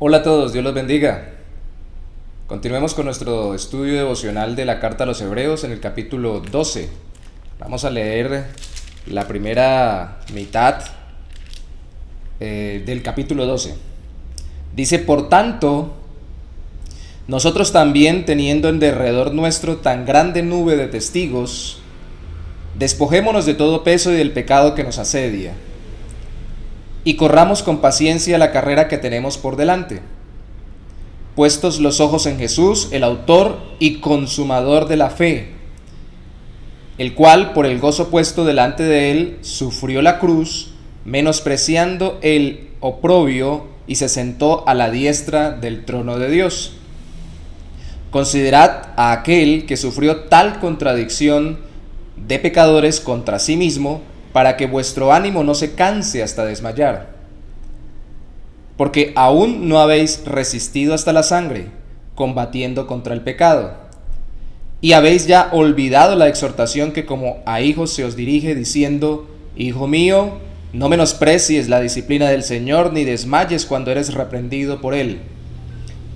Hola a todos, Dios los bendiga. Continuemos con nuestro estudio devocional de la carta a los Hebreos en el capítulo 12. Vamos a leer la primera mitad del capítulo 12. Dice: por tanto, nosotros también, teniendo en derredor nuestro tan grande nube de testigos, despojémonos de todo peso y del pecado que nos asedia, y corramos con paciencia la carrera que tenemos por delante, puestos los ojos en Jesús, el autor y consumador de la fe, el cual, por el gozo puesto delante de él, sufrió la cruz, menospreciando el oprobio, y se sentó a la diestra del trono de Dios. Considerad a aquel que sufrió tal contradicción de pecadores contra sí mismo, para que vuestro ánimo no se canse hasta desmayar. Porque aún no habéis resistido hasta la sangre, combatiendo contra el pecado. Y habéis ya olvidado la exhortación que como a hijos se os dirige, diciendo: Hijo mío, no menosprecies la disciplina del Señor, ni desmayes cuando eres reprendido por Él.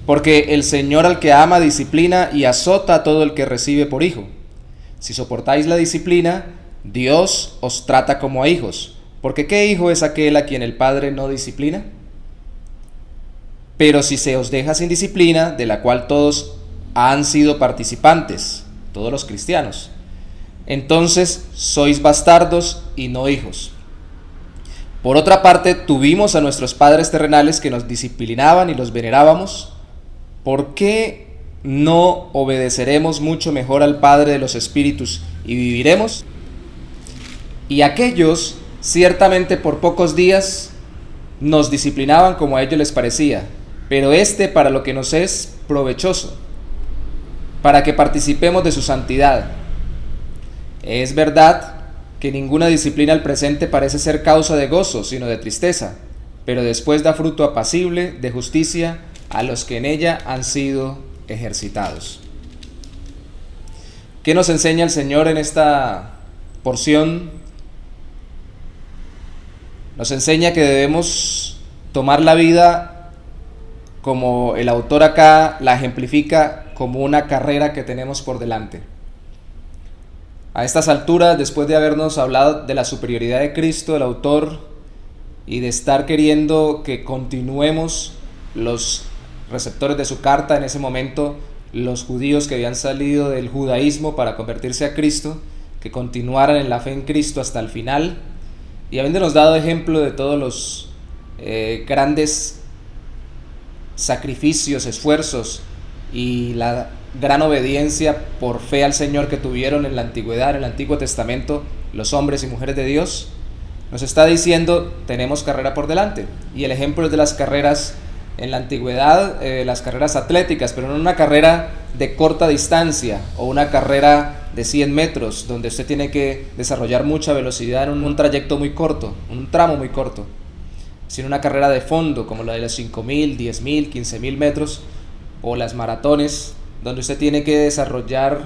Porque el Señor al que ama disciplina y azota a todo el que recibe por hijo. Si soportáis la disciplina, Dios os trata como a hijos, porque ¿qué hijo es aquel a quien el Padre no disciplina? Pero si se os deja sin disciplina, de la cual todos han sido participantes, todos los cristianos, entonces sois bastardos y no hijos. Por otra parte, tuvimos a nuestros padres terrenales que nos disciplinaban y los venerábamos. ¿Por qué no obedeceremos mucho mejor al Padre de los Espíritus y viviremos? Y aquellos, ciertamente por pocos días, nos disciplinaban como a ellos les parecía, pero para lo que nos es provechoso, para que participemos de su santidad. Es verdad que ninguna disciplina al presente parece ser causa de gozo, sino de tristeza, pero después da fruto apacible de justicia a los que en ella han sido ejercitados. ¿Qué nos enseña el Señor en esta porción? Nos enseña que debemos tomar la vida, como el autor acá la ejemplifica, como una carrera que tenemos por delante. A estas alturas, después de habernos hablado de la superioridad de Cristo, el autor, y de estar queriendo que continuemos, los receptores de su carta en ese momento, los judíos que habían salido del judaísmo para convertirse a Cristo, que continuaran en la fe en Cristo hasta el final, y habiéndonos dado ejemplo de todos los grandes sacrificios, esfuerzos y la gran obediencia por fe al Señor que tuvieron en la antigüedad, en el Antiguo Testamento, los hombres y mujeres de Dios, nos está diciendo: tenemos carrera por delante. Y el ejemplo es de las carreras en la antigüedad, las carreras atléticas, pero no una carrera de corta distancia o una carrera de 100 metros, donde usted tiene que desarrollar mucha velocidad en un trayecto muy corto, un tramo muy corto, sino una carrera de fondo, como la de los 5.000, 10.000, 15.000 metros, o las maratones, donde usted tiene que desarrollar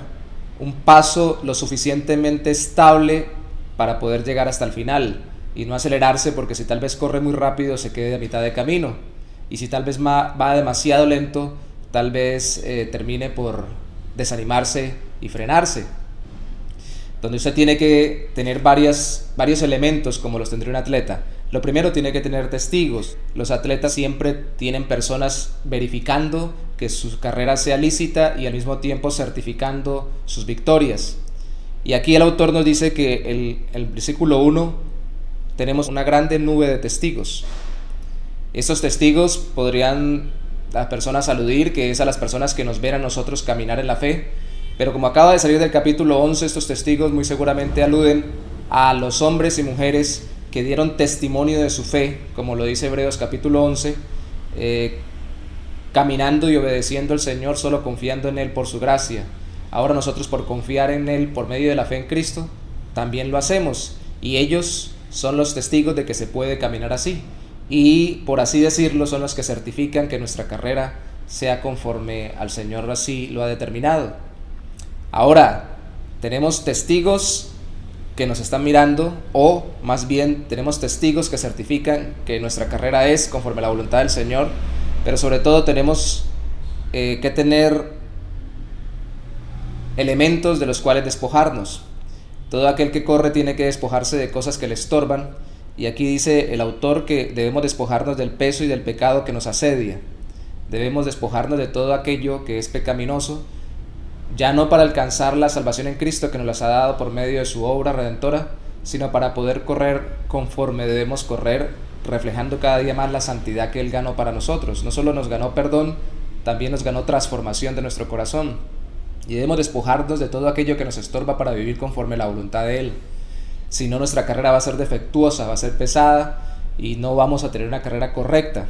un paso lo suficientemente estable para poder llegar hasta el final, y no acelerarse, porque si tal vez corre muy rápido se quede a mitad de camino, y si tal vez va demasiado lento, tal vez termine por desanimarse y frenarse. Donde usted tiene que tener varios elementos, como los tendría un atleta. Lo primero, tiene que tener testigos. Los atletas siempre tienen personas verificando que su carrera sea lícita y al mismo tiempo certificando sus victorias. Y aquí el autor nos dice que el versículo 1, tenemos una grande nube de testigos. Estos testigos podrían las personas aludir que es a las personas que nos ven a nosotros caminar en la fe, pero como acaba de salir del capítulo 11, estos testigos muy seguramente aluden a los hombres y mujeres que dieron testimonio de su fe, como lo dice Hebreos capítulo 11, caminando y obedeciendo al Señor, solo confiando en Él por su gracia. Ahora nosotros, por confiar en Él por medio de la fe en Cristo, también lo hacemos, y ellos son los testigos de que se puede caminar así, y por así decirlo son los que certifican que nuestra carrera sea conforme al Señor así lo ha determinado. Ahora, tenemos testigos que nos están mirando, o más bien tenemos testigos que certifican que nuestra carrera es conforme a la voluntad del Señor, pero sobre todo tenemos que tener elementos de los cuales despojarnos. Todo aquel que corre tiene que despojarse de cosas que le estorban, y aquí dice el autor que debemos despojarnos del peso y del pecado que nos asedia. Debemos despojarnos de todo aquello que es pecaminoso, ya no para alcanzar la salvación en Cristo que nos las ha dado por medio de su obra redentora, sino para poder correr conforme debemos correr, reflejando cada día más la santidad que Él ganó para nosotros. No solo nos ganó perdón, también nos ganó transformación de nuestro corazón. Y debemos despojarnos de todo aquello que nos estorba para vivir conforme a la voluntad de Él. Si no, nuestra carrera va a ser defectuosa, va a ser pesada y no vamos a tener una carrera correcta.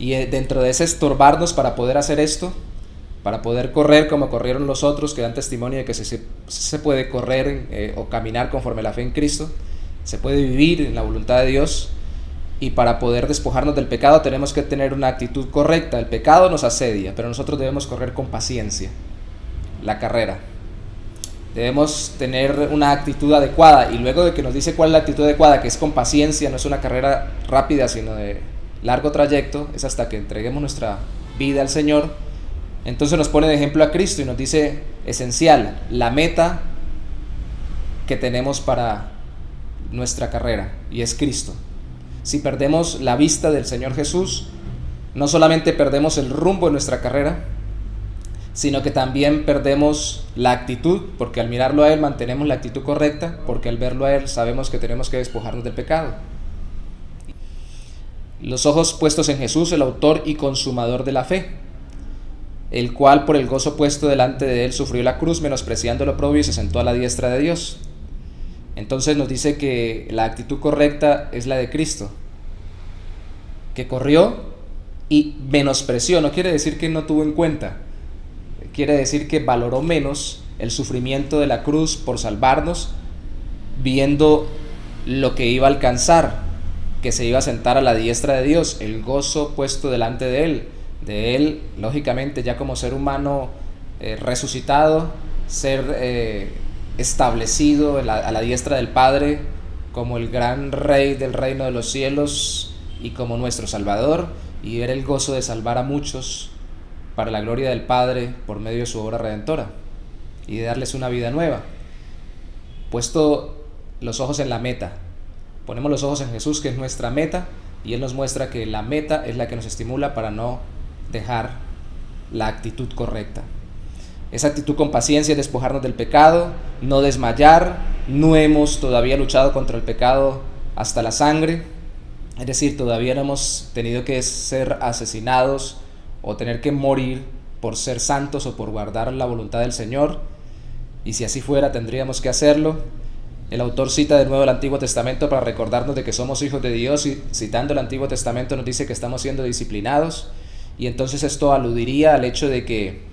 Y dentro de ese estorbarnos para poder hacer esto, para poder correr como corrieron los otros que dan testimonio de que se puede correr o caminar conforme a la fe en Cristo, se puede vivir en la voluntad de Dios, y para poder despojarnos del pecado tenemos que tener una actitud correcta. El pecado nos asedia, pero nosotros debemos correr con paciencia la carrera. Debemos tener una actitud adecuada, y luego de que nos dice cuál es la actitud adecuada, que es con paciencia, no es una carrera rápida sino de largo trayecto, es hasta que entreguemos nuestra vida al Señor. Entonces nos pone de ejemplo a Cristo y nos dice esencial, la meta que tenemos para nuestra carrera, y es Cristo. Si perdemos la vista del Señor Jesús, no solamente perdemos el rumbo de nuestra carrera, sino que también perdemos la actitud, porque al mirarlo a Él mantenemos la actitud correcta, porque al verlo a Él sabemos que tenemos que despojarnos del pecado. Los ojos puestos en Jesús, el autor y consumador de la fe, el cual por el gozo puesto delante de Él sufrió la cruz, menospreciando lo oprobio, y se sentó a la diestra de Dios. Entonces nos dice que la actitud correcta es la de Cristo, que corrió y menospreció. No quiere decir que no tuvo en cuenta, quiere decir que valoró menos el sufrimiento de la cruz por salvarnos, viendo lo que iba a alcanzar, que se iba a sentar a la diestra de Dios, el gozo puesto delante de Él, lógicamente ya como ser humano resucitado, ser establecido a la diestra del Padre como el gran Rey del reino de los cielos y como nuestro Salvador, y ver el gozo de salvar a muchos para la gloria del Padre por medio de su obra redentora y de darles una vida nueva. Puesto los ojos en la meta, ponemos los ojos en Jesús, que es nuestra meta, y Él nos muestra que la meta es la que nos estimula para no dejar la actitud correcta. Esa actitud con paciencia es despojarnos del pecado, no desmayar. No hemos todavía luchado contra el pecado hasta la sangre, es decir, todavía no hemos tenido que ser asesinados o tener que morir por ser santos o por guardar la voluntad del Señor, y si así fuera tendríamos que hacerlo. El autor cita de nuevo el Antiguo Testamento para recordarnos de que somos hijos de Dios, y citando el Antiguo Testamento nos dice que estamos siendo disciplinados, y entonces esto aludiría al hecho de que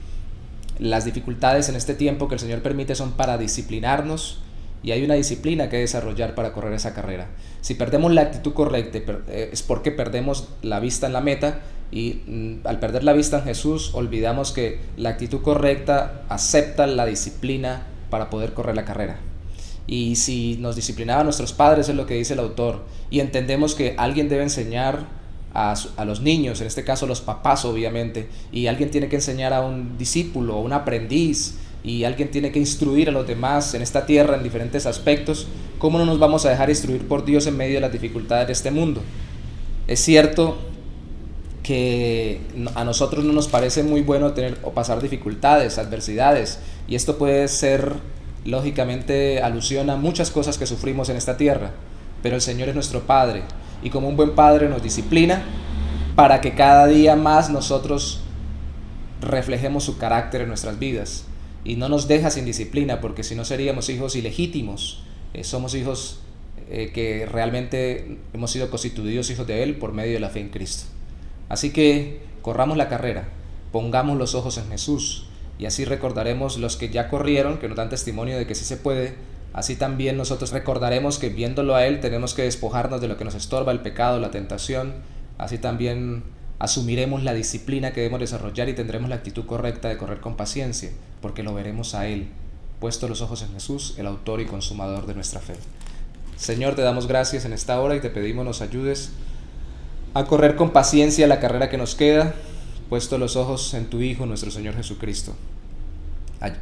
las dificultades en este tiempo que el Señor permite son para disciplinarnos, y hay una disciplina que desarrollar para correr esa carrera. Si perdemos la actitud correcta es porque perdemos la vista en la meta, y al perder la vista en Jesús olvidamos que la actitud correcta acepta la disciplina para poder correr la carrera. Y si nos disciplinaban nuestros padres, es lo que dice el autor, y entendemos que alguien debe enseñar a los niños, en este caso los papás obviamente, y alguien tiene que enseñar a un discípulo, a un aprendiz, y alguien tiene que instruir a los demás en esta tierra en diferentes aspectos. ¿Cómo no nos vamos a dejar instruir por Dios en medio de las dificultades de este mundo? Es cierto que a nosotros no nos parece muy bueno tener o pasar dificultades, adversidades, y esto puede ser lógicamente alusión a muchas cosas que sufrimos en esta tierra, pero el Señor es nuestro Padre, y como un buen Padre nos disciplina para que cada día más nosotros reflejemos su carácter en nuestras vidas, y no nos deja sin disciplina, porque si no seríamos hijos ilegítimos. Somos hijos que realmente hemos sido constituidos hijos de Él por medio de la fe en Cristo. Así que corramos la carrera, pongamos los ojos en Jesús, y así recordaremos los que ya corrieron, que nos dan testimonio de que sí se puede. Así también nosotros recordaremos que viéndolo a Él tenemos que despojarnos de lo que nos estorba, el pecado, la tentación. Así también asumiremos la disciplina que debemos desarrollar y tendremos la actitud correcta de correr con paciencia, porque lo veremos a Él, puesto los ojos en Jesús, el autor y consumador de nuestra fe. Señor, te damos gracias en esta hora y te pedimos nos ayudes a correr con paciencia la carrera que nos queda, puesto los ojos en tu Hijo, nuestro Señor Jesucristo.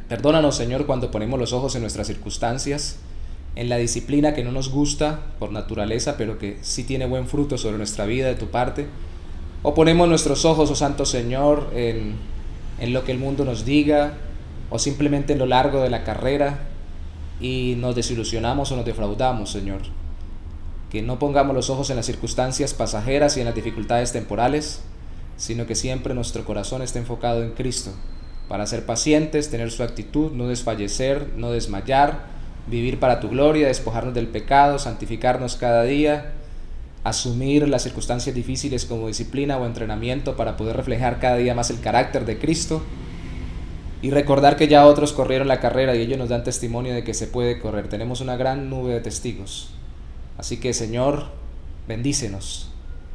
Perdónanos, Señor, cuando ponemos los ojos en nuestras circunstancias, en la disciplina que no nos gusta por naturaleza, pero que sí tiene buen fruto sobre nuestra vida de tu parte. O ponemos nuestros ojos, oh Santo Señor, en lo que el mundo nos diga, o simplemente en lo largo de la carrera, y nos desilusionamos o nos defraudamos, Señor. Que no pongamos los ojos en las circunstancias pasajeras y en las dificultades temporales, sino que siempre nuestro corazón esté enfocado en Cristo, para ser pacientes, tener su actitud, no desfallecer, no desmayar, vivir para tu gloria, despojarnos del pecado, santificarnos cada día, asumir las circunstancias difíciles como disciplina o entrenamiento para poder reflejar cada día más el carácter de Cristo, y recordar que ya otros corrieron la carrera y ellos nos dan testimonio de que se puede correr. Tenemos una gran nube de testigos. Así que, Señor, bendícenos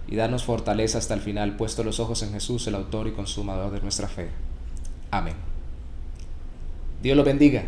y danos fortaleza hasta el final, puesto los ojos en Jesús, el autor y consumador de nuestra fe. Amén. Dios los bendiga.